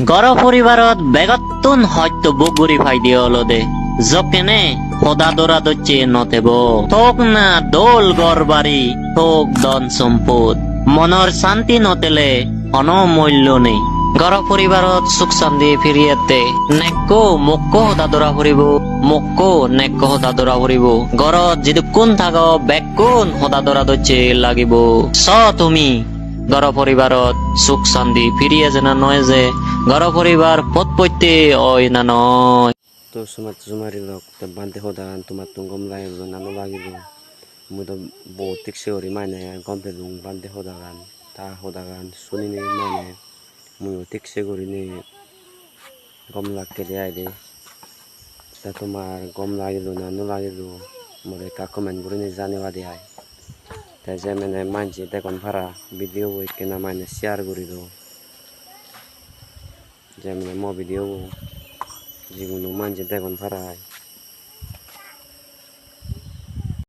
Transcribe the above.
ঘর পরিবারত বেগতুন হয়তো বগুড়ি ফাই দিয়ে হলো দে জকেনে সদা দরা দচ্ছে নতেব থোক না দোল গড় বাড়ি থোক ধন সম্পদ মনৰ শান্তি নতেলে অনমূল্য নেই ঘর পরিবারত সুখ শান্তি ফিরিয়েতে নেকো মোক্কো সদা দরা ফুৰিব মোক্কো নেকো সদা দরা ফুৰিব ঘৰত যদি কোন থাক বেকুন সদা দরা দচ্ছে লাগিব চ তুমি ঘর পরিবারত সুখ শান্তি ফিরিয়ে যেন নয় যে ঘর পরিবার পথ পৈতে ওই না নয় তো সুমার সুমারি লোক তো বান্ধে হোদাগান তোমার তো গম লাগিব নানো লাগিব মুই তো বহুত টিকসে হরি মানে গম পেলুম বান্ধে হোদাগান তা হোদাগান শুনি নি মানে মুই টিকসে করি নি গম লাগকে দেয় দে তা তোমার গম লাগিল নানো লাগিল মোরে কা কমেন্ট করে নি জানিবা দেয় তাই যে মানে মানছি দেখুন ভাড়া ভিডিও বই কেনা মানে শেয়ার করি দো যে মানে মো ভিডিও যিকোনো মানছি দেখুন ভাড়া